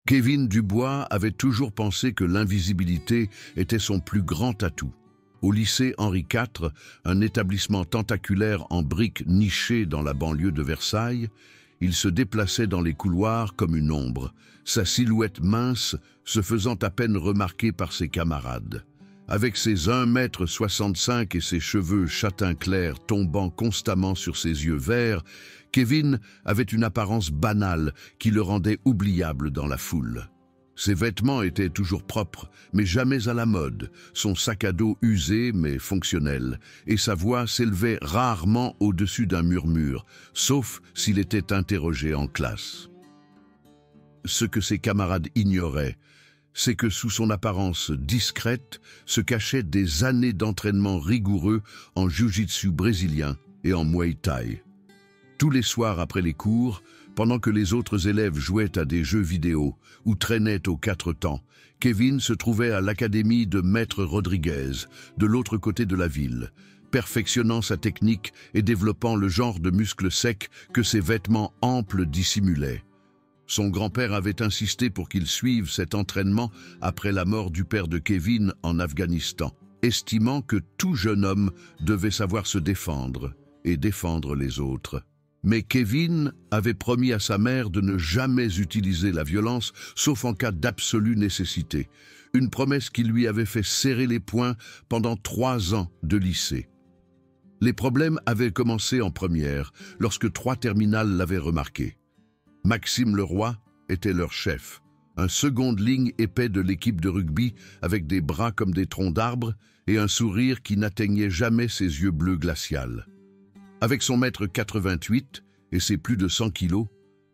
Kevin Dubois avait toujours pensé que l'invisibilité était son plus grand atout. Au lycée Henri IV, un établissement tentaculaire en briques niché dans la banlieue de Versailles, il se déplaçait dans les couloirs comme une ombre, sa silhouette mince se faisant à peine remarquer par ses camarades. Avec ses 1,65 m et ses cheveux châtain clair tombant constamment sur ses yeux verts, Kevin avait une apparence banale qui le rendait oubliable dans la foule. Ses vêtements étaient toujours propres, mais jamais à la mode, son sac à dos usé mais fonctionnel, et sa voix s'élevait rarement au-dessus d'un murmure, sauf s'il était interrogé en classe. Ce que ses camarades ignoraient, c'est que sous son apparence discrète se cachaient des années d'entraînement rigoureux en jiu-jitsu brésilien et en muay thai. Tous les soirs après les cours, pendant que les autres élèves jouaient à des jeux vidéo ou traînaient aux quatre temps, Kevin se trouvait à l'académie de Maître Rodriguez, de l'autre côté de la ville, perfectionnant sa technique et développant le genre de muscles secs que ses vêtements amples dissimulaient. Son grand-père avait insisté pour qu'il suive cet entraînement après la mort du père de Kevin en Afghanistan, estimant que tout jeune homme devait savoir se défendre et défendre les autres. Mais Kevin avait promis à sa mère de ne jamais utiliser la violence, sauf en cas d'absolue nécessité, une promesse qui lui avait fait serrer les poings pendant 3 ans de lycée. Les problèmes avaient commencé en première, lorsque 3 terminales l'avaient remarqué. Maxime Leroy était leur chef, un seconde ligne épais de l'équipe de rugby avec des bras comme des troncs d'arbres et un sourire qui n'atteignait jamais ses yeux bleus glacials. Avec son mètre 88 et ses plus de 100 kilos,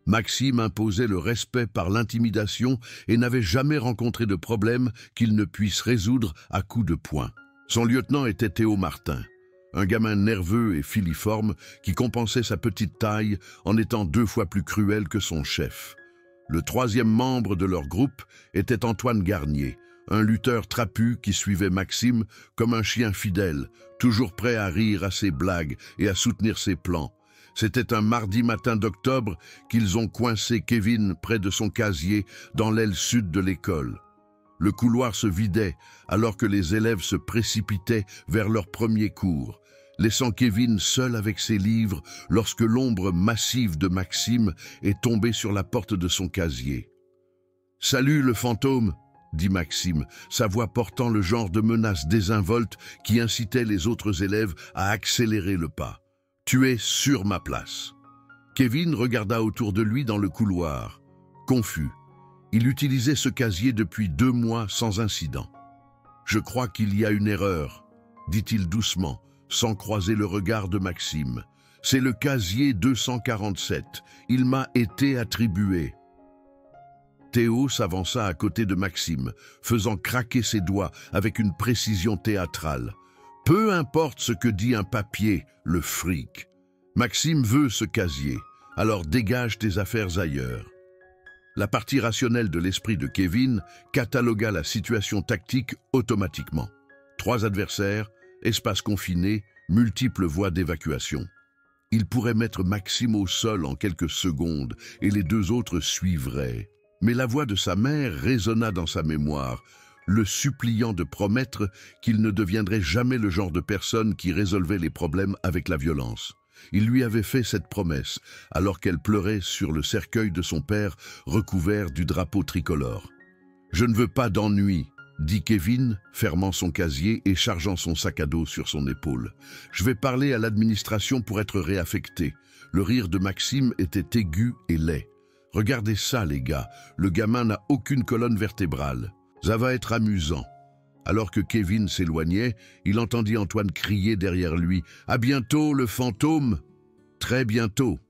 Maxime imposait le respect par l'intimidation et n'avait jamais rencontré de problème qu'il ne puisse résoudre à coups de poing. Son lieutenant était Théo Martin, un gamin nerveux et filiforme qui compensait sa petite taille en étant 2 fois plus cruel que son chef. Le 3e membre de leur groupe était Antoine Garnier, un lutteur trapu qui suivait Maxime comme un chien fidèle, toujours prêt à rire à ses blagues et à soutenir ses plans. C'était un mardi matin d'octobre qu'ils ont coincé Kevin près de son casier dans l'aile sud de l'école. Le couloir se vidait alors que les élèves se précipitaient vers leur premier cours, laissant Kevin seul avec ses livres lorsque l'ombre massive de Maxime est tombée sur la porte de son casier. « Salut le fantôme !» dit Maxime, sa voix portant le genre de menace désinvolte qui incitait les autres élèves à accélérer le pas. « Tu es sur ma place. » Kevin regarda autour de lui dans le couloir, confus. Il utilisait ce casier depuis 2 mois sans incident. « Je crois qu'il y a une erreur, » dit-il doucement, sans croiser le regard de Maxime. « C'est le casier 247. Il m'a été attribué. » Théo s'avança à côté de Maxime, faisant craquer ses doigts avec une précision théâtrale. « Peu importe ce que dit un papier, le fric. Maxime veut ce casier, alors dégage tes affaires ailleurs. » La partie rationnelle de l'esprit de Kevin catalogua la situation tactique automatiquement. 3 adversaires, espace confiné, multiples voies d'évacuation. Il pourrait mettre Maxime au sol en quelques secondes et les 2 autres suivraient. Mais la voix de sa mère résonna dans sa mémoire, le suppliant de promettre qu'il ne deviendrait jamais le genre de personne qui résolvait les problèmes avec la violence. Il lui avait fait cette promesse, alors qu'elle pleurait sur le cercueil de son père recouvert du drapeau tricolore. « Je ne veux pas d'ennui, » dit Kevin, fermant son casier et chargeant son sac à dos sur son épaule. « Je vais parler à l'administration pour être réaffecté. » Le rire de Maxime était aigu et laid. « Regardez ça, les gars, le gamin n'a aucune colonne vertébrale. Ça va être amusant. » Alors que Kevin s'éloignait, il entendit Antoine crier derrière lui « À bientôt, le fantôme !» Très bientôt.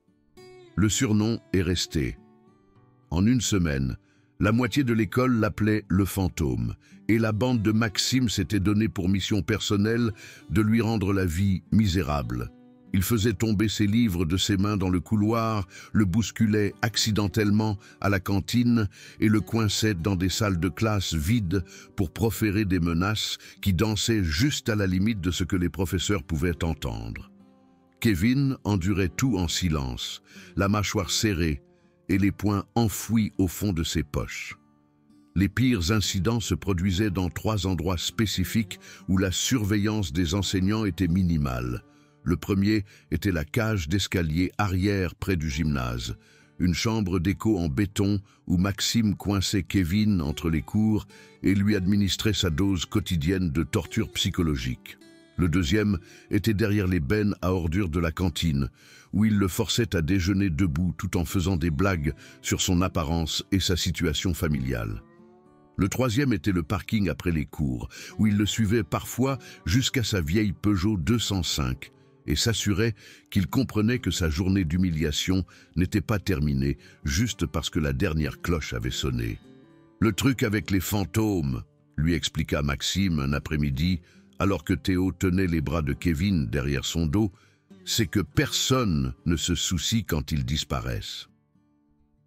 Le surnom est resté. En 1 semaine, la moitié de l'école l'appelait le fantôme, et la bande de Maxime s'était donné pour mission personnelle de lui rendre la vie misérable. Il faisait tomber ses livres de ses mains dans le couloir, le bousculait accidentellement à la cantine et le coinçait dans des salles de classe vides pour proférer des menaces qui dansaient juste à la limite de ce que les professeurs pouvaient entendre. Kevin endurait tout en silence, la mâchoire serrée et les poings enfouis au fond de ses poches. Les pires incidents se produisaient dans 3 endroits spécifiques où la surveillance des enseignants était minimale. Le premier était la cage d'escalier arrière près du gymnase, une chambre d'écho en béton où Maxime coinçait Kevin entre les cours et lui administrait sa dose quotidienne de torture psychologique. Le deuxième était derrière les bennes à ordures de la cantine, où il le forçait à déjeuner debout tout en faisant des blagues sur son apparence et sa situation familiale. Le troisième était le parking après les cours, où il le suivait parfois jusqu'à sa vieille Peugeot 205 et s'assurait qu'il comprenait que sa journée d'humiliation n'était pas terminée juste parce que la dernière cloche avait sonné. « Le truc avec les fantômes », lui expliqua Maxime un après-midi, alors que Théo tenait les bras de Kevin derrière son dos, « c'est que personne ne se soucie quand ils disparaissent. »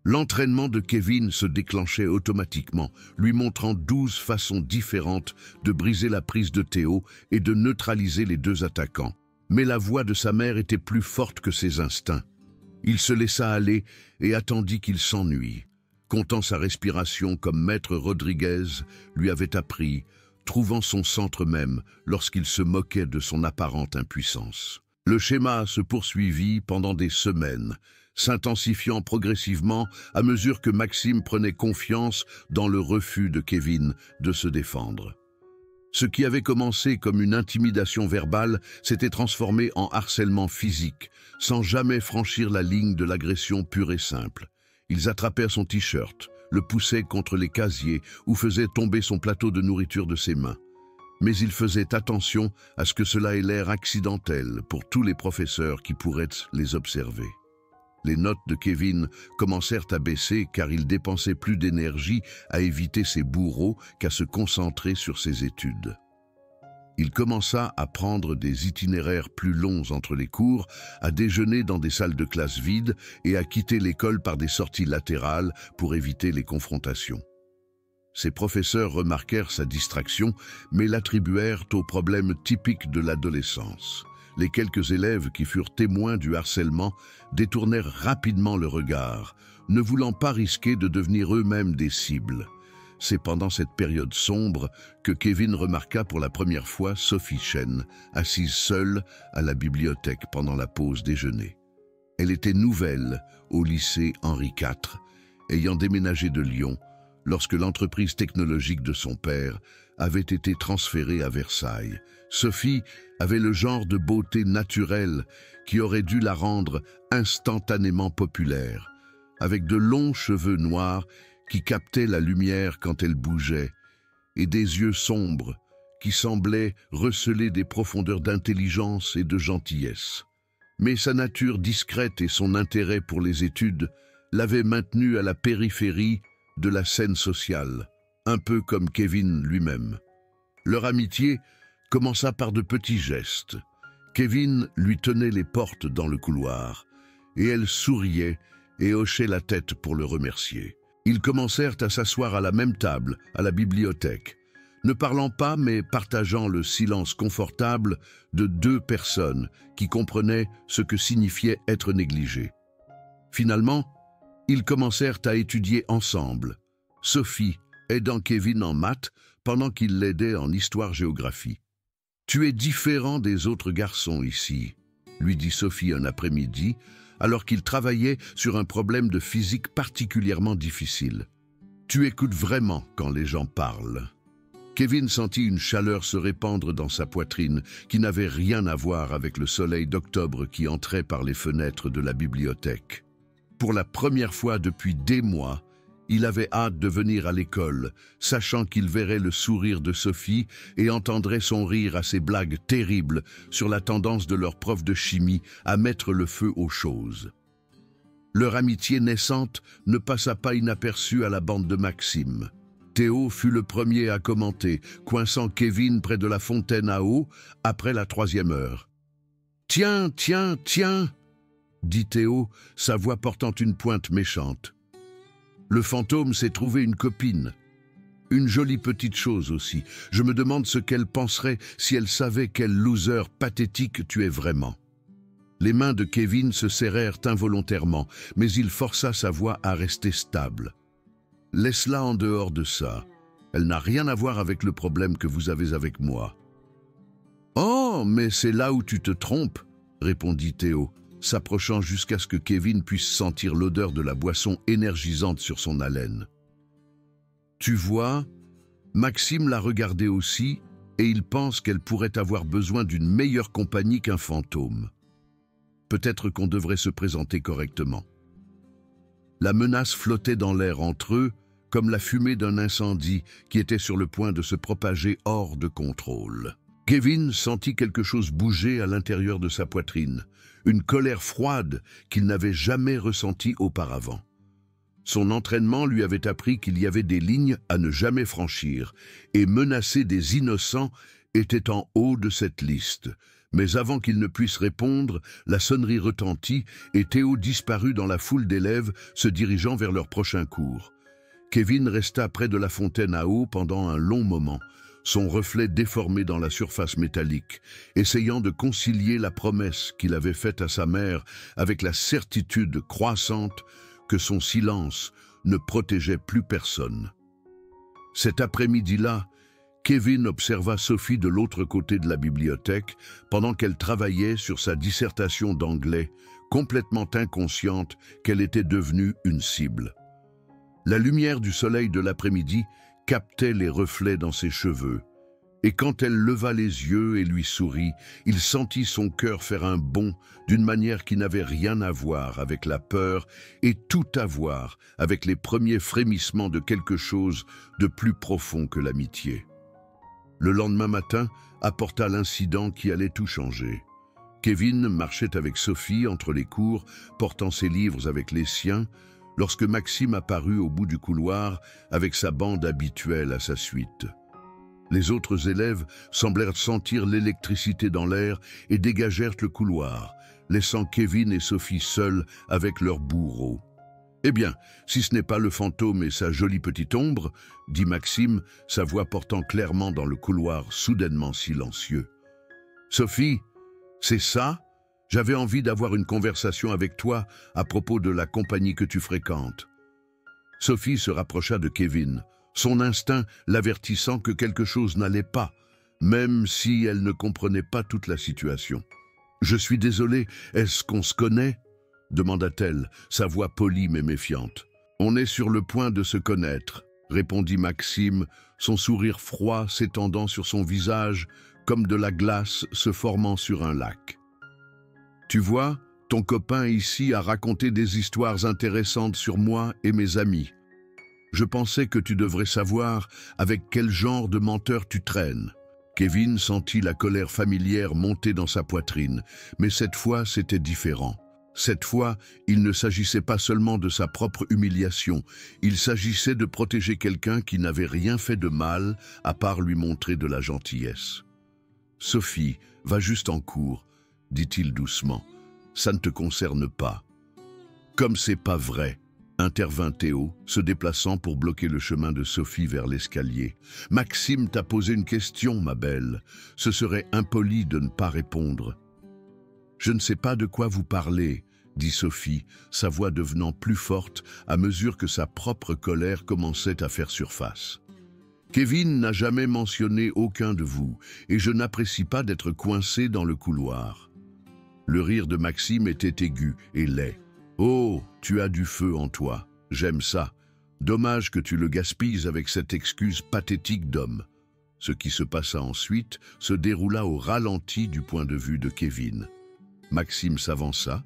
L'entraînement de Kevin se déclenchait automatiquement, lui montrant 12 façons différentes de briser la prise de Théo et de neutraliser les 2 attaquants. Mais la voix de sa mère était plus forte que ses instincts. Il se laissa aller et attendit qu'il s'ennuie, comptant sa respiration comme Maître Rodriguez lui avait appris, trouvant son centre même lorsqu'il se moquait de son apparente impuissance. Le schéma se poursuivit pendant des semaines, s'intensifiant progressivement à mesure que Maxime prenait confiance dans le refus de Kevin de se défendre. Ce qui avait commencé comme une intimidation verbale s'était transformé en harcèlement physique, sans jamais franchir la ligne de l'agression pure et simple. Ils attrapèrent son t-shirt, le poussaient contre les casiers ou faisaient tomber son plateau de nourriture de ses mains. Mais ils faisaient attention à ce que cela ait l'air accidentel pour tous les professeurs qui pourraient les observer. Les notes de Kevin commencèrent à baisser car il dépensait plus d'énergie à éviter ses bourreaux qu'à se concentrer sur ses études. Il commença à prendre des itinéraires plus longs entre les cours, à déjeuner dans des salles de classe vides et à quitter l'école par des sorties latérales pour éviter les confrontations. Ses professeurs remarquèrent sa distraction, mais l'attribuèrent aux problèmes typiques de l'adolescence. Les quelques élèves qui furent témoins du harcèlement détournèrent rapidement le regard, ne voulant pas risquer de devenir eux-mêmes des cibles. C'est pendant cette période sombre que Kevin remarqua pour la première fois Sophie Chen, assise seule à la bibliothèque pendant la pause déjeuner. Elle était nouvelle au lycée Henri IV, ayant déménagé de Lyon lorsque l'entreprise technologique de son père avait été transférée à Versailles. Sophie avait le genre de beauté naturelle qui aurait dû la rendre instantanément populaire, avec de longs cheveux noirs qui captaient la lumière quand elle bougeait, et des yeux sombres qui semblaient receler des profondeurs d'intelligence et de gentillesse. Mais sa nature discrète et son intérêt pour les études l'avaient maintenue à la périphérie de la scène sociale, un peu comme Kevin lui-même. Leur amitié commença par de petits gestes. Kevin lui tenait les portes dans le couloir, et elle souriait et hochait la tête pour le remercier. Ils commencèrent à s'asseoir à la même table, à la bibliothèque, ne parlant pas mais partageant le silence confortable de 2 personnes qui comprenaient ce que signifiait être négligé. Finalement, ils commencèrent à étudier ensemble, Sophie aidant Kevin en maths pendant qu'il l'aidait en histoire-géographie. « Tu es différent des autres garçons ici », lui dit Sophie un après-midi, alors qu'il travaillait sur un problème de physique particulièrement difficile. « Tu écoutes vraiment quand les gens parlent. » Kevin sentit une chaleur se répandre dans sa poitrine qui n'avait rien à voir avec le soleil d'octobre qui entrait par les fenêtres de la bibliothèque. Pour la première fois depuis des mois, il avait hâte de venir à l'école, sachant qu'il verrait le sourire de Sophie et entendrait son rire à ses blagues terribles sur la tendance de leur prof de chimie à mettre le feu aux choses. Leur amitié naissante ne passa pas inaperçue à la bande de Maxime. Théo fut le premier à commenter, coinçant Kevin près de la fontaine à eau après la 3e heure. « Tiens, tiens, tiens !» dit Théo, sa voix portant une pointe méchante. Le fantôme s'est trouvé une copine. Une jolie petite chose aussi. Je me demande ce qu'elle penserait si elle savait quel loser pathétique tu es vraiment. Les mains de Kevin se serrèrent involontairement, mais il força sa voix à rester stable. « Laisse-la en dehors de ça. Elle n'a rien à voir avec le problème que vous avez avec moi. »« Oh, mais c'est là où tu te trompes, » répondit Théo, s'approchant jusqu'à ce que Kevin puisse sentir l'odeur de la boisson énergisante sur son haleine. « Tu vois, Maxime l'a regardée aussi, et il pense qu'elle pourrait avoir besoin d'une meilleure compagnie qu'un fantôme. Peut-être qu'on devrait se présenter correctement. » La menace flottait dans l'air entre eux, comme la fumée d'un incendie qui était sur le point de se propager hors de contrôle. Kevin sentit quelque chose bouger à l'intérieur de sa poitrine, une colère froide qu'il n'avait jamais ressentie auparavant. Son entraînement lui avait appris qu'il y avait des lignes à ne jamais franchir, et menacer des innocents était en haut de cette liste. Mais avant qu'il ne puisse répondre, la sonnerie retentit et Théo disparut dans la foule d'élèves se dirigeant vers leur prochain cours. Kevin resta près de la fontaine à eau pendant un long moment, son reflet déformé dans la surface métallique, essayant de concilier la promesse qu'il avait faite à sa mère avec la certitude croissante que son silence ne protégeait plus personne. Cet après-midi-là, Kevin observa Sophie de l'autre côté de la bibliothèque pendant qu'elle travaillait sur sa dissertation d'anglais, complètement inconsciente qu'elle était devenue une cible. La lumière du soleil de l'après-midi captait les reflets dans ses cheveux, et quand elle leva les yeux et lui sourit, il sentit son cœur faire un bond d'une manière qui n'avait rien à voir avec la peur et tout à voir avec les premiers frémissements de quelque chose de plus profond que l'amitié. Le lendemain matin apporta l'incident qui allait tout changer. Kevin marchait avec Sophie entre les cours, portant ses livres avec les siens, lorsque Maxime apparut au bout du couloir avec sa bande habituelle à sa suite. Les autres élèves semblèrent sentir l'électricité dans l'air et dégagèrent le couloir, laissant Kevin et Sophie seuls avec leur bourreau. « Eh bien, si ce n'est pas le fantôme et sa jolie petite ombre, » dit Maxime, sa voix portant clairement dans le couloir soudainement silencieux. « Sophie, c'est ça ? J'avais envie d'avoir une conversation avec toi à propos de la compagnie que tu fréquentes. » Sophie se rapprocha de Kevin, son instinct l'avertissant que quelque chose n'allait pas, même si elle ne comprenait pas toute la situation. « Je suis désolée, est-ce qu'on se connaît ?» demanda-t-elle, sa voix polie mais méfiante. « On est sur le point de se connaître, » répondit Maxime, son sourire froid s'étendant sur son visage comme de la glace se formant sur un lac. « Tu vois, ton copain ici a raconté des histoires intéressantes sur moi et mes amis. Je pensais que tu devrais savoir avec quel genre de menteur tu traînes. » Kevin sentit la colère familière monter dans sa poitrine, mais cette fois c'était différent. Cette fois, il ne s'agissait pas seulement de sa propre humiliation, il s'agissait de protéger quelqu'un qui n'avait rien fait de mal à part lui montrer de la gentillesse. « Sophie, va juste en cours, » dit-il doucement. « Ça ne te concerne pas. »« Comme c'est pas vrai, » intervint Théo, se déplaçant pour bloquer le chemin de Sophie vers l'escalier. « Maxime t'a posé une question, ma belle. Ce serait impoli de ne pas répondre. »« Je ne sais pas de quoi vous parlez, » dit Sophie, sa voix devenant plus forte à mesure que sa propre colère commençait à faire surface. « Kevin n'a jamais mentionné aucun de vous, et je n'apprécie pas d'être coincé dans le couloir. » Le rire de Maxime était aigu et laid. « Oh, tu as du feu en toi, j'aime ça. Dommage que tu le gaspilles avec cette excuse pathétique d'homme. » Ce qui se passa ensuite se déroula au ralenti du point de vue de Kevin. Maxime s'avança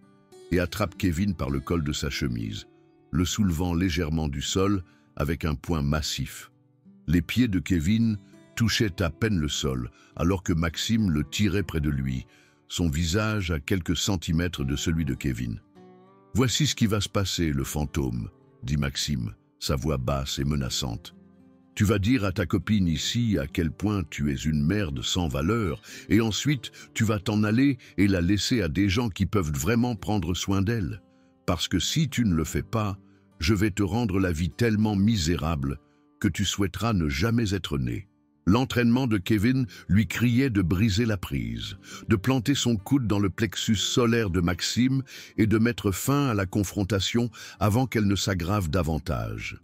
et attrape Kevin par le col de sa chemise, le soulevant légèrement du sol avec un poing massif. Les pieds de Kevin touchaient à peine le sol, alors que Maxime le tirait près de lui, son visage à quelques centimètres de celui de Kevin. « Voici ce qui va se passer, le fantôme, » dit Maxime, sa voix basse et menaçante. « Tu vas dire à ta copine ici à quel point tu es une merde sans valeur, et ensuite tu vas t'en aller et la laisser à des gens qui peuvent vraiment prendre soin d'elle. Parce que si tu ne le fais pas, je vais te rendre la vie tellement misérable que tu souhaiteras ne jamais être né. » L'entraînement de Kevin lui criait de briser la prise, de planter son coude dans le plexus solaire de Maxime et de mettre fin à la confrontation avant qu'elle ne s'aggrave davantage.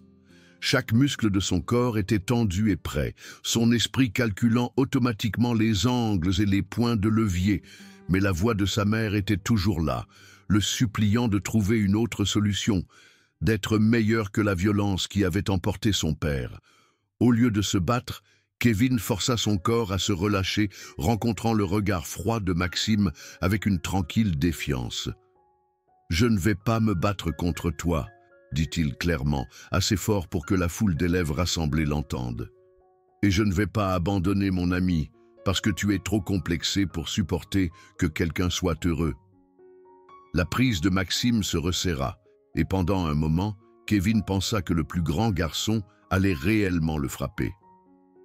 Chaque muscle de son corps était tendu et prêt, son esprit calculant automatiquement les angles et les points de levier, mais la voix de sa mère était toujours là, le suppliant de trouver une autre solution, d'être meilleur que la violence qui avait emporté son père. Au lieu de se battre, Kevin força son corps à se relâcher, rencontrant le regard froid de Maxime avec une tranquille défiance. « Je ne vais pas me battre contre toi », dit-il clairement, assez fort pour que la foule d'élèves rassemblés l'entende. « Et je ne vais pas abandonner mon ami, parce que tu es trop complexé pour supporter que quelqu'un soit heureux. » La prise de Maxime se resserra, et pendant un moment, Kevin pensa que le plus grand garçon allait réellement le frapper.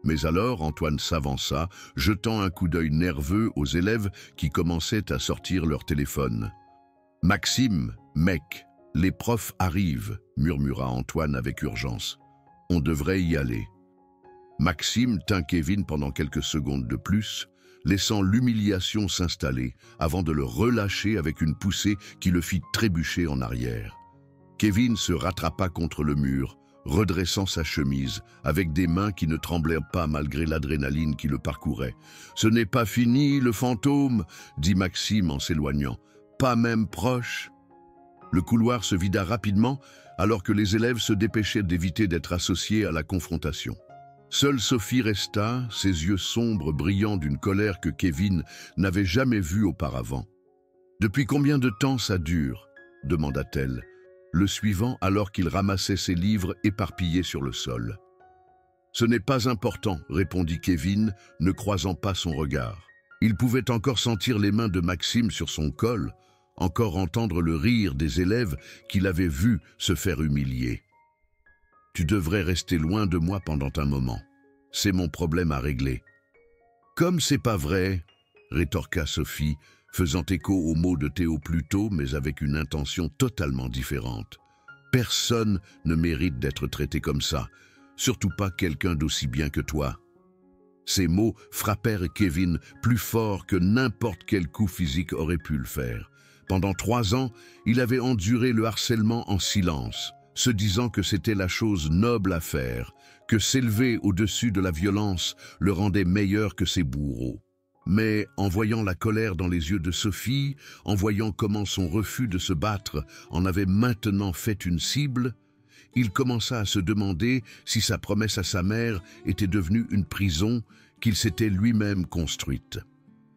Mais alors Antoine s'avança, jetant un coup d'œil nerveux aux élèves qui commençaient à sortir leur téléphone. « Maxime, mec, les profs arrivent », murmura Antoine avec urgence. « On devrait y aller. » Maxime tint Kevin pendant quelques secondes de plus, laissant l'humiliation s'installer avant de le relâcher avec une poussée qui le fit trébucher en arrière. Kevin se rattrapa contre le mur, redressant sa chemise, avec des mains qui ne tremblaient pas malgré l'adrénaline qui le parcourait. « Ce n'est pas fini, le fantôme !» dit Maxime en s'éloignant. « Pas même proche !» Le couloir se vida rapidement, alors que les élèves se dépêchaient d'éviter d'être associés à la confrontation. Seule Sophie resta, ses yeux sombres brillant d'une colère que Kevin n'avait jamais vue auparavant. « Depuis combien de temps ça dure ?» demanda-t-elle, le suivant alors qu'il ramassait ses livres éparpillés sur le sol. « Ce n'est pas important, » répondit Kevin, ne croisant pas son regard. Il pouvait encore sentir les mains de Maxime sur son col, encore entendre le rire des élèves qu'il avait vus se faire humilier. « Tu devrais rester loin de moi pendant un moment. C'est mon problème à régler. »« Comme c'est pas vrai, » rétorqua Sophie, faisant écho aux mots de Théo plus tôt, mais avec une intention totalement différente. « Personne ne mérite d'être traité comme ça, surtout pas quelqu'un d'aussi bien que toi. » Ces mots frappèrent Kevin plus fort que n'importe quel coup physique aurait pu le faire. Pendant 3 ans, il avait enduré le harcèlement en silence, se disant que c'était la chose noble à faire, que s'élever au-dessus de la violence le rendait meilleur que ses bourreaux. Mais en voyant la colère dans les yeux de Sophie, en voyant comment son refus de se battre en avait maintenant fait une cible, il commença à se demander si sa promesse à sa mère était devenue une prison qu'il s'était lui-même construite.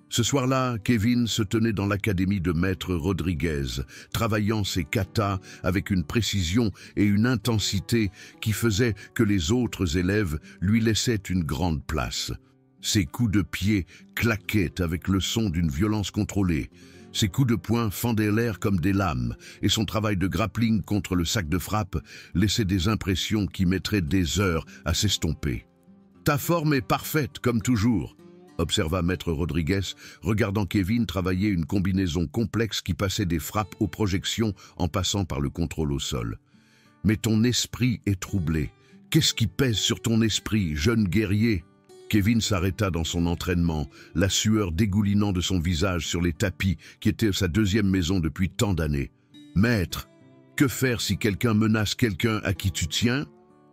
Ce soir-là, Kevin se tenait dans l'académie de Maître Rodriguez, travaillant ses katas avec une précision et une intensité qui faisaient que les autres élèves lui laissaient une grande place. Ses coups de pied claquaient avec le son d'une violence contrôlée. Ses coups de poing fendaient l'air comme des lames, et son travail de grappling contre le sac de frappe laissait des impressions qui mettraient des heures à s'estomper. « Ta forme est parfaite, comme toujours », observa Maître Rodriguez, regardant Kevin travailler une combinaison complexe qui passait des frappes aux projections en passant par le contrôle au sol. « Mais ton esprit est troublé. Qu'est-ce qui pèse sur ton esprit, jeune guerrier ?» Kevin s'arrêta dans son entraînement, la sueur dégoulinant de son visage sur les tapis qui étaient sa deuxième maison depuis tant d'années. « Maître, que faire si quelqu'un menace quelqu'un à qui tu tiens ?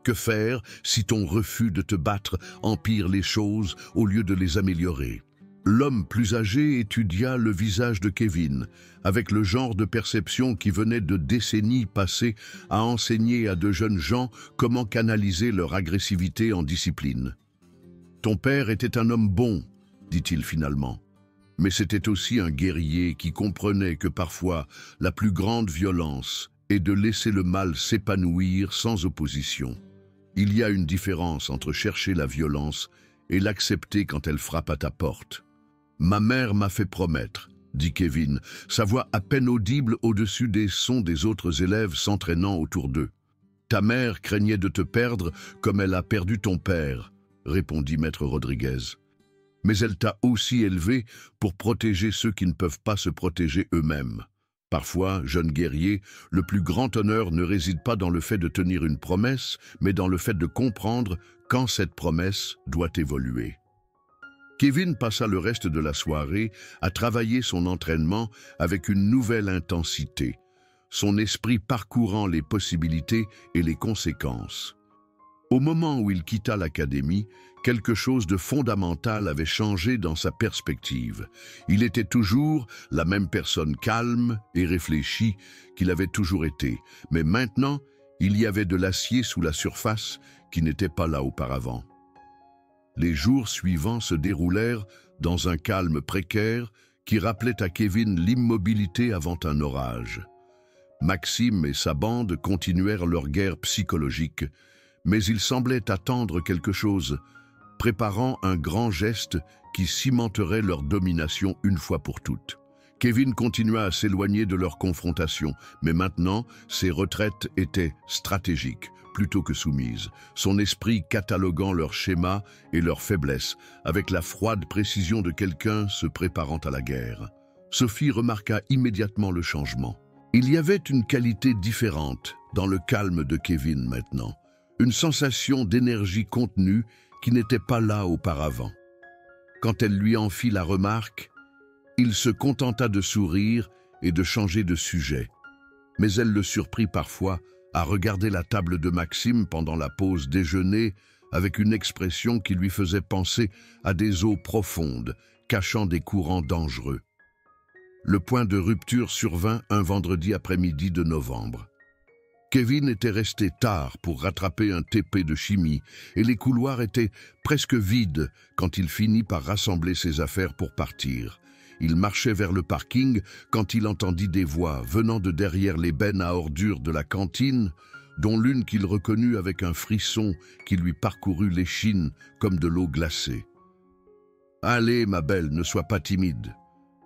Que faire si ton refus de te battre empire les choses au lieu de les améliorer ?» L'homme plus âgé étudia le visage de Kevin, avec le genre de perception qui venait de décennies passées à enseigner à de jeunes gens comment canaliser leur agressivité en discipline. « Ton père était un homme bon, » dit-il finalement, « mais c'était aussi un guerrier qui comprenait que parfois la plus grande violence est de laisser le mal s'épanouir sans opposition. Il y a une différence entre chercher la violence et l'accepter quand elle frappe à ta porte. »« Ma mère m'a fait promettre, » dit Kevin, sa voix à peine audible au-dessus des sons des autres élèves s'entraînant autour d'eux. « Ta mère craignait de te perdre comme elle a perdu ton père, » répondit Maître Rodriguez. « Mais elle t'a aussi élevé pour protéger ceux qui ne peuvent pas se protéger eux-mêmes. Parfois, jeune guerrier, le plus grand honneur ne réside pas dans le fait de tenir une promesse, mais dans le fait de comprendre quand cette promesse doit évoluer. Kevin passa le reste de la soirée à travailler son entraînement avec une nouvelle intensité, son esprit parcourant les possibilités et les conséquences. Au moment où il quitta l'académie, quelque chose de fondamental avait changé dans sa perspective. Il était toujours la même personne calme et réfléchie qu'il avait toujours été, mais maintenant, il y avait de l'acier sous la surface qui n'était pas là auparavant. Les jours suivants se déroulèrent dans un calme précaire qui rappelait à Kevin l'immobilité avant un orage. Maxime et sa bande continuèrent leur guerre psychologique, mais ils semblaient attendre quelque chose, préparant un grand geste qui cimenterait leur domination une fois pour toutes. Kevin continua à s'éloigner de leur confrontation, mais maintenant, ses retraites étaient stratégiques, plutôt que soumises, son esprit cataloguant leurs schémas et leurs faiblesses, avec la froide précision de quelqu'un se préparant à la guerre. Sophie remarqua immédiatement le changement. Il y avait une qualité différente dans le calme de Kevin maintenant. Une sensation d'énergie contenue qui n'était pas là auparavant. Quand elle lui en fit la remarque, il se contenta de sourire et de changer de sujet. Mais elle le surprit parfois à regarder la table de Maxime pendant la pause déjeuner avec une expression qui lui faisait penser à des eaux profondes, cachant des courants dangereux. Le point de rupture survint un vendredi après-midi de novembre. Kevin était resté tard pour rattraper un TP de chimie et les couloirs étaient presque vides quand il finit par rassembler ses affaires pour partir. Il marchait vers le parking quand il entendit des voix venant de derrière les bennes à ordures de la cantine, dont l'une qu'il reconnut avec un frisson qui lui parcourut l'échine comme de l'eau glacée. « Allez, ma belle, ne sois pas timide. »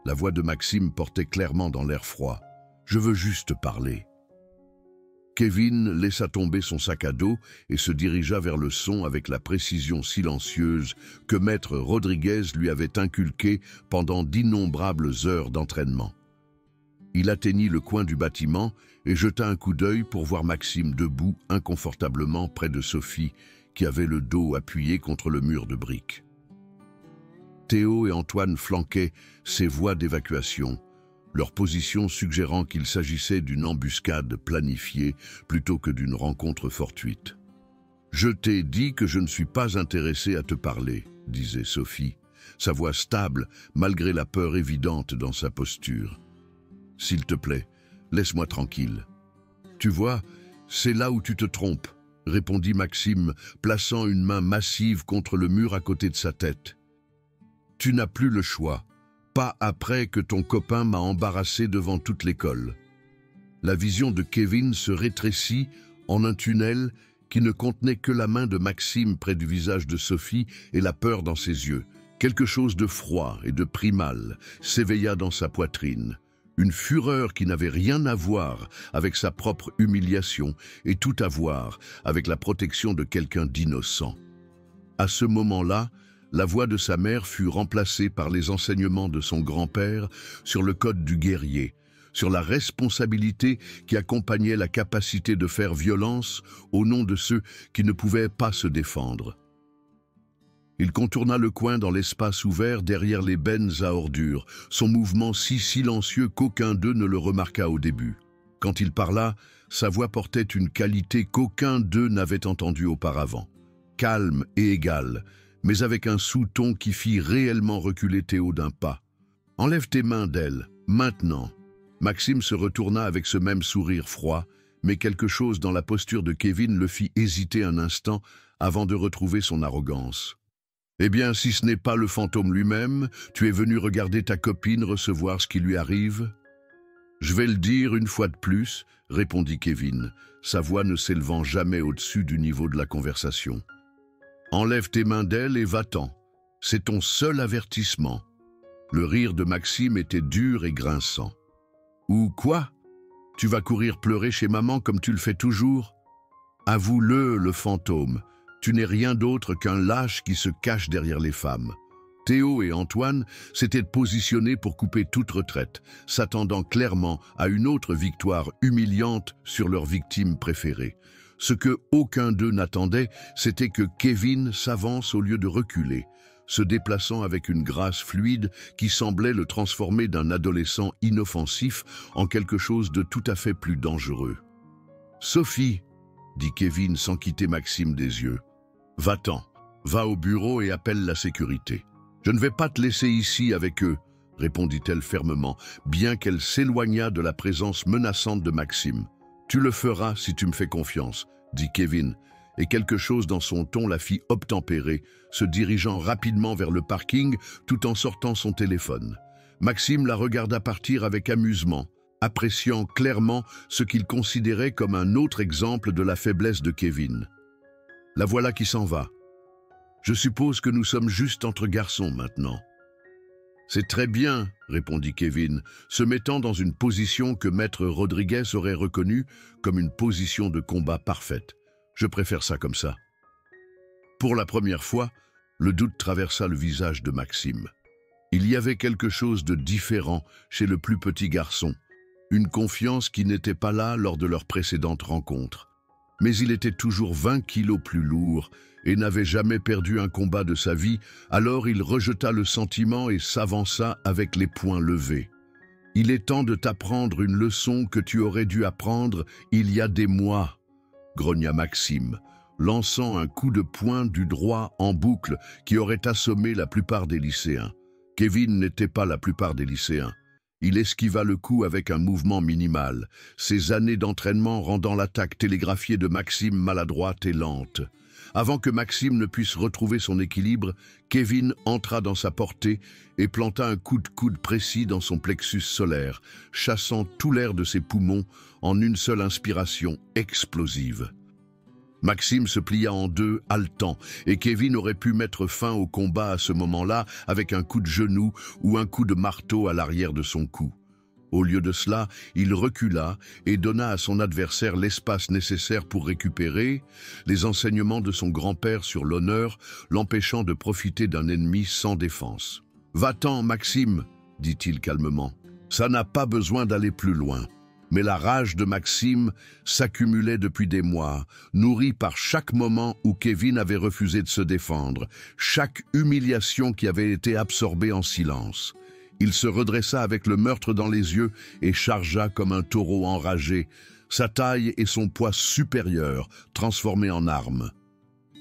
La voix de Maxime portait clairement dans l'air froid. « Je veux juste parler. » Kevin laissa tomber son sac à dos et se dirigea vers le son avec la précision silencieuse que Maître Rodriguez lui avait inculquée pendant d'innombrables heures d'entraînement. Il atteignit le coin du bâtiment et jeta un coup d'œil pour voir Maxime debout inconfortablement près de Sophie, qui avait le dos appuyé contre le mur de briques. Théo et Antoine flanquaient ses voies d'évacuation, leur position suggérant qu'il s'agissait d'une embuscade planifiée plutôt que d'une rencontre fortuite. « Je t'ai dit que je ne suis pas intéressé à te parler », disait Sophie, sa voix stable malgré la peur évidente dans sa posture. « S'il te plaît, laisse-moi tranquille. »« Tu vois, c'est là où tu te trompes », répondit Maxime, plaçant une main massive contre le mur à côté de sa tête. « Tu n'as plus le choix. Pas après que ton copain m'a embarrassé devant toute l'école. » La vision de Kevin se rétrécit en un tunnel qui ne contenait que la main de Maxime près du visage de Sophie et la peur dans ses yeux. Quelque chose de froid et de primal s'éveilla dans sa poitrine. Une fureur qui n'avait rien à voir avec sa propre humiliation et tout à voir avec la protection de quelqu'un d'innocent. À ce moment-là, la voix de sa mère fut remplacée par les enseignements de son grand-père sur le code du guerrier, sur la responsabilité qui accompagnait la capacité de faire violence au nom de ceux qui ne pouvaient pas se défendre. Il contourna le coin dans l'espace ouvert derrière les bennes à ordures, son mouvement si silencieux qu'aucun d'eux ne le remarqua au début. Quand il parla, sa voix portait une qualité qu'aucun d'eux n'avait entendue auparavant, calme et égale, mais avec un sous-ton qui fit réellement reculer Théo d'un pas. « Enlève tes mains d'elle, maintenant !» Maxime se retourna avec ce même sourire froid, mais quelque chose dans la posture de Kevin le fit hésiter un instant avant de retrouver son arrogance. « Eh bien, si ce n'est pas le fantôme lui-même, tu es venu regarder ta copine recevoir ce qui lui arrive ?»« Je vais le dire une fois de plus, » répondit Kevin, sa voix ne s'élevant jamais au-dessus du niveau de la conversation. « Enlève tes mains d'elle et va-t'en. C'est ton seul avertissement. » Le rire de Maxime était dur et grinçant. « Ou quoi? Tu vas courir pleurer chez maman comme tu le fais toujours? Avoue-le, le fantôme, tu n'es rien d'autre qu'un lâche qui se cache derrière les femmes. Théo et Antoine s'étaient positionnés pour couper toute retraite, s'attendant clairement à une autre victoire humiliante sur leur victime préférée. Ce que aucun d'eux n'attendait, c'était que Kevin s'avance au lieu de reculer, se déplaçant avec une grâce fluide qui semblait le transformer d'un adolescent inoffensif en quelque chose de tout à fait plus dangereux. « Sophie !» dit Kevin sans quitter Maxime des yeux. « Va-t'en, va au bureau et appelle la sécurité. » « Je ne vais pas te laisser ici avec eux, » répondit-elle fermement, bien qu'elle s'éloignât de la présence menaçante de Maxime. « Tu le feras si tu me fais confiance, » dit Kevin, et quelque chose dans son ton la fit obtempérer, se dirigeant rapidement vers le parking tout en sortant son téléphone. Maxime la regarda partir avec amusement, appréciant clairement ce qu'il considérait comme un autre exemple de la faiblesse de Kevin. « La voilà qui s'en va. Je suppose que nous sommes juste entre garçons maintenant. » « C'est très bien, » répondit Kevin, se mettant dans une position que Maître Rodriguez aurait reconnue comme une position de combat parfaite. « Je préfère ça comme ça. » Pour la première fois, le doute traversa le visage de Maxime. Il y avait quelque chose de différent chez le plus petit garçon, une confiance qui n'était pas là lors de leur précédente rencontre. Mais il était toujours 20 kilos plus lourd et n'avait jamais perdu un combat de sa vie, alors il rejeta le sentiment et s'avança avec les poings levés. « Il est temps de t'apprendre une leçon que tu aurais dû apprendre il y a des mois, » grogna Maxime, lançant un coup de poing du droit en boucle qui aurait assommé la plupart des lycéens. Kevin n'était pas la plupart des lycéens. Il esquiva le coup avec un mouvement minimal, ses années d'entraînement rendant l'attaque télégraphiée de Maxime maladroite et lente. Avant que Maxime ne puisse retrouver son équilibre, Kevin entra dans sa portée et planta un coup de coude précis dans son plexus solaire, chassant tout l'air de ses poumons en une seule inspiration explosive. Maxime se plia en deux, haletant, et Kevin aurait pu mettre fin au combat à ce moment-là avec un coup de genou ou un coup de marteau à l'arrière de son cou. Au lieu de cela, il recula et donna à son adversaire l'espace nécessaire pour récupérer les enseignements de son grand-père sur l'honneur, l'empêchant de profiter d'un ennemi sans défense. « Va-t'en, Maxime !» dit-il calmement. « Ça n'a pas besoin d'aller plus loin. » Mais la rage de Maxime s'accumulait depuis des mois, nourrie par chaque moment où Kevin avait refusé de se défendre, chaque humiliation qui avait été absorbée en silence. Il se redressa avec le meurtre dans les yeux et chargea comme un taureau enragé, sa taille et son poids supérieur transformés en armes.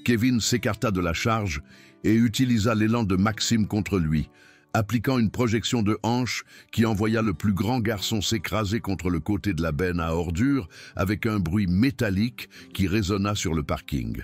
Kevin s'écarta de la charge et utilisa l'élan de Maxime contre lui, appliquant une projection de hanche qui envoya le plus grand garçon s'écraser contre le côté de la benne à ordures avec un bruit métallique qui résonna sur le parking.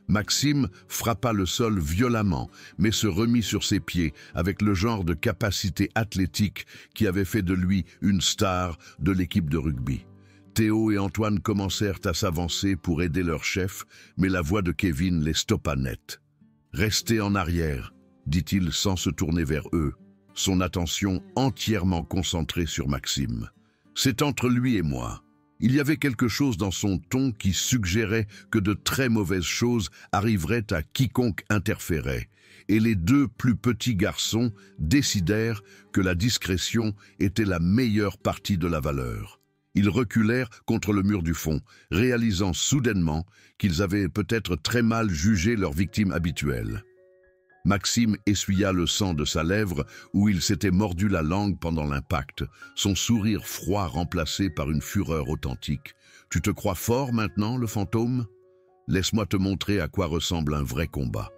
Maxime frappa le sol violemment, mais se remit sur ses pieds avec le genre de capacité athlétique qui avait fait de lui une star de l'équipe de rugby. Théo et Antoine commencèrent à s'avancer pour aider leur chef, mais la voix de Kevin les stoppa net. « Restez en arrière », dit-il sans se tourner vers eux, son attention entièrement concentrée sur Maxime. « C'est entre lui et moi. » Il y avait quelque chose dans son ton qui suggérait que de très mauvaises choses arriveraient à quiconque interférait, et les deux plus petits garçons décidèrent que la discrétion était la meilleure partie de la valeur. Ils reculèrent contre le mur du fond, réalisant soudainement qu'ils avaient peut-être très mal jugé leur victime habituelle. Maxime essuya le sang de sa lèvre où il s'était mordu la langue pendant l'impact, son sourire froid remplacé par une fureur authentique. « Tu te crois fort maintenant, le fantôme ? Laisse-moi te montrer à quoi ressemble un vrai combat. »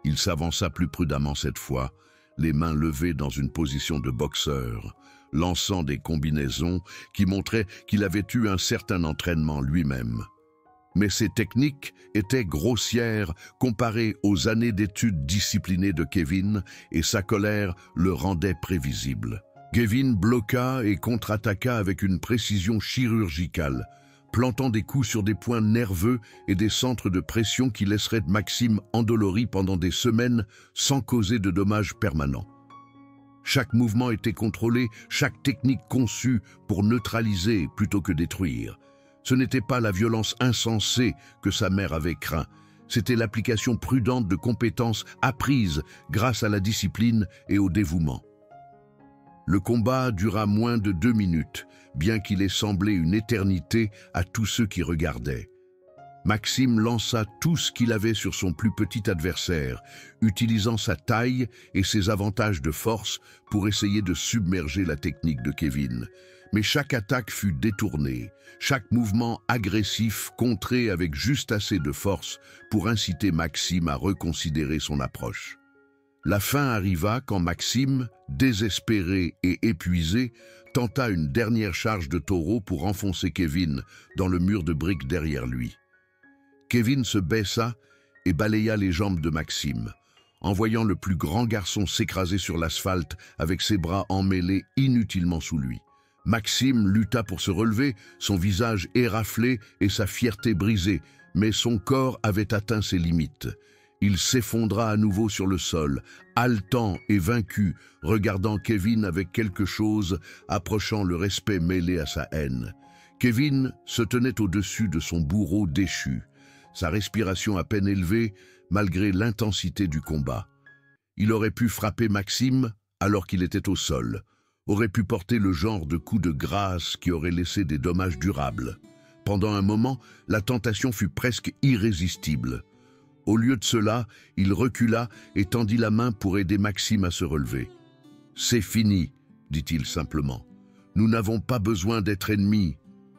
Il s'avança plus prudemment cette fois, les mains levées dans une position de boxeur, lançant des combinaisons qui montraient qu'il avait eu un certain entraînement lui-même. Mais ses techniques étaient grossières comparées aux années d'études disciplinées de Kevin et sa colère le rendait prévisible. Kevin bloqua et contre-attaqua avec une précision chirurgicale, plantant des coups sur des points nerveux et des centres de pression qui laisseraient Maxime endolori pendant des semaines sans causer de dommages permanents. Chaque mouvement était contrôlé, chaque technique conçue pour neutraliser plutôt que détruire. Ce n'était pas la violence insensée que sa mère avait craint, C'était l'application prudente de compétences apprises grâce à la discipline et au dévouement. Le combat dura moins de 2 minutes, bien qu'il ait semblé une éternité à tous ceux qui regardaient. Maxime lança tout ce qu'il avait sur son plus petit adversaire, utilisant sa taille et ses avantages de force pour essayer de submerger la technique de Kevin. Mais chaque attaque fut détournée, chaque mouvement agressif contré avec juste assez de force pour inciter Maxime à reconsidérer son approche. La fin arriva quand Maxime, désespéré et épuisé, tenta une dernière charge de taureau pour enfoncer Kevin dans le mur de briques derrière lui. Kevin se baissa et balaya les jambes de Maxime, en voyant le plus grand garçon s'écraser sur l'asphalte avec ses bras emmêlés inutilement sous lui. Maxime lutta pour se relever, son visage éraflé et sa fierté brisée, mais son corps avait atteint ses limites. Il s'effondra à nouveau sur le sol, haletant et vaincu, regardant Kevin avec quelque chose approchant le respect mêlé à sa haine. Kevin se tenait au-dessus de son bourreau déchu, sa respiration à peine élevée malgré l'intensité du combat. Il aurait pu frapper Maxime alors qu'il était au sol, aurait pu porter le genre de coup de grâce qui aurait laissé des dommages durables. Pendant un moment, la tentation fut presque irrésistible. Au lieu de cela, il recula et tendit la main pour aider Maxime à se relever. « C'est fini », dit-il simplement. « Nous n'avons pas besoin d'être ennemis. »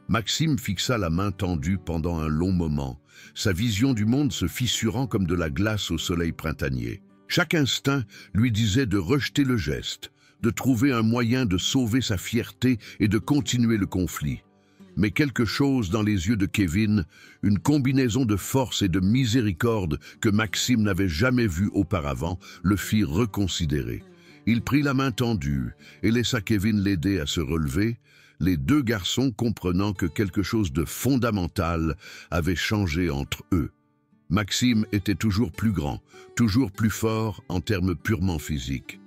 Maxime fixa la main tendue pendant un long moment, sa vision du monde se fissurant comme de la glace au soleil printanier. Chaque instinct lui disait de rejeter le geste, de trouver un moyen de sauver sa fierté et de continuer le conflit. Mais quelque chose dans les yeux de Kevin, une combinaison de force et de miséricorde que Maxime n'avait jamais vue auparavant, le fit reconsidérer. Il prit la main tendue et laissa Kevin l'aider à se relever, les deux garçons comprenant que quelque chose de fondamental avait changé entre eux. Maxime était toujours plus grand, toujours plus fort en termes purement physiques.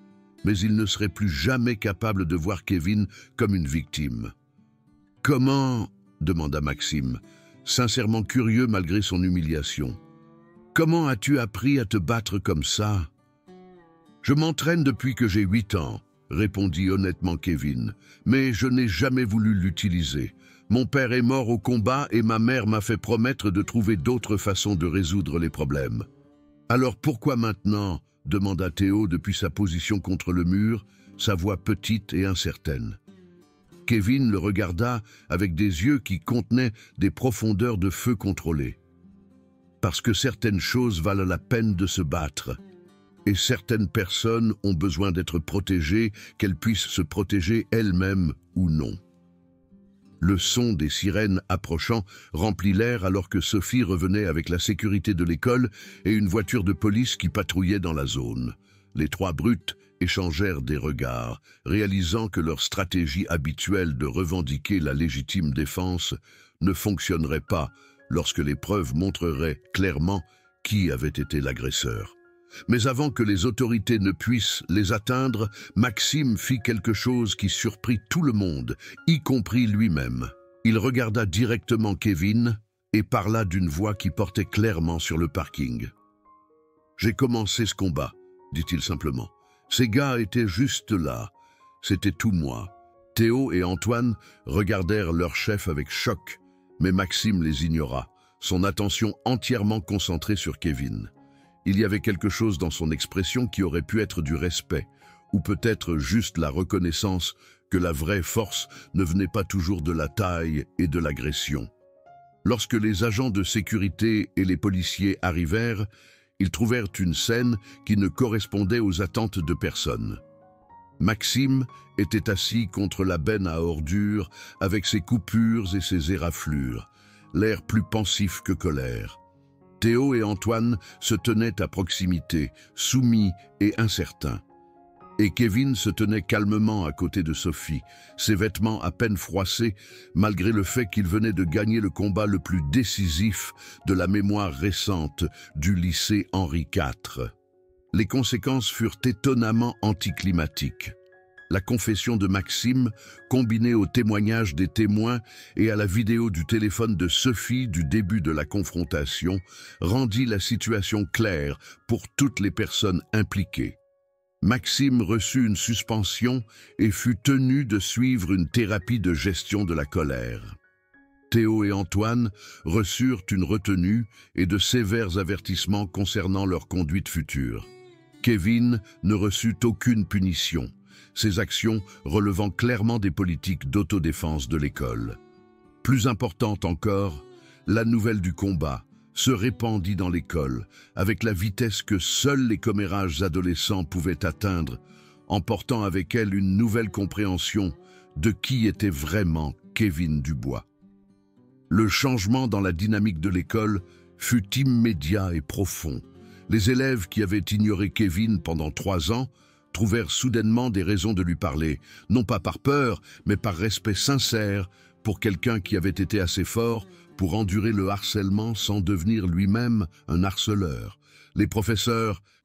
Mais il ne serait plus jamais capable de voir Kevin comme une victime. « Comment ?» demanda Maxime, sincèrement curieux malgré son humiliation. « Comment as-tu appris à te battre comme ça ?»« Je m'entraîne depuis que j'ai 8 ans, » répondit honnêtement Kevin, « mais je n'ai jamais voulu l'utiliser. Mon père est mort au combat et ma mère m'a fait promettre de trouver d'autres façons de résoudre les problèmes. »« Alors pourquoi maintenant ?» demanda Théo depuis sa position contre le mur, sa voix petite et incertaine. Kevin le regarda avec des yeux qui contenaient des profondeurs de feu contrôlées. Parce que certaines choses valent la peine de se battre, et certaines personnes ont besoin d'être protégées, qu'elles puissent se protéger elles-mêmes ou non. Le son des sirènes approchant remplit l'air alors que Sophie revenait avec la sécurité de l'école et une voiture de police qui patrouillait dans la zone. Les 3 brutes échangèrent des regards, réalisant que leur stratégie habituelle de revendiquer la légitime défense ne fonctionnerait pas lorsque les preuves montreraient clairement qui avait été l'agresseur. Mais avant que les autorités ne puissent les atteindre, Maxime fit quelque chose qui surprit tout le monde, y compris lui-même. Il regarda directement Kevin et parla d'une voix qui portait clairement sur le parking. « J'ai commencé ce combat, » dit-il simplement. « Ces gars étaient juste là. C'était tout moi. » Théo et Antoine regardèrent leur chef avec choc, mais Maxime les ignora, son attention entièrement concentrée sur Kevin. Il y avait quelque chose dans son expression qui aurait pu être du respect, ou peut-être juste la reconnaissance que la vraie force ne venait pas toujours de la taille et de l'agression. Lorsque les agents de sécurité et les policiers arrivèrent, ils trouvèrent une scène qui ne correspondait aux attentes de personne. Maxime était assis contre la benne à ordures avec ses coupures et ses éraflures, l'air plus pensif que colère. Théo et Antoine se tenaient à proximité, soumis et incertains. Et Kevin se tenait calmement à côté de Sophie, ses vêtements à peine froissés, malgré le fait qu'il venait de gagner le combat le plus décisif de la mémoire récente du lycée Henri IV. Les conséquences furent étonnamment anticlimatiques. La confession de Maxime, combinée au témoignage des témoins et à la vidéo du téléphone de Sophie du début de la confrontation, rendit la situation claire pour toutes les personnes impliquées. Maxime reçut une suspension et fut tenu de suivre une thérapie de gestion de la colère. Théo et Antoine reçurent une retenue et de sévères avertissements concernant leur conduite future. Kevin ne reçut aucune punition, ses actions relevant clairement des politiques d'autodéfense de l'école. Plus importante encore, la nouvelle du combat se répandit dans l'école avec la vitesse que seuls les commérages adolescents pouvaient atteindre, emportant avec elle une nouvelle compréhension de qui était vraiment Kevin Dubois. Le changement dans la dynamique de l'école fut immédiat et profond. Les élèves qui avaient ignoré Kevin pendant 3 ans trouvèrent soudainement des raisons de lui parler, non pas par peur, mais par respect sincère pour quelqu'un qui avait été assez fort pour endurer le harcèlement sans devenir lui-même un harceleur. Les professeurs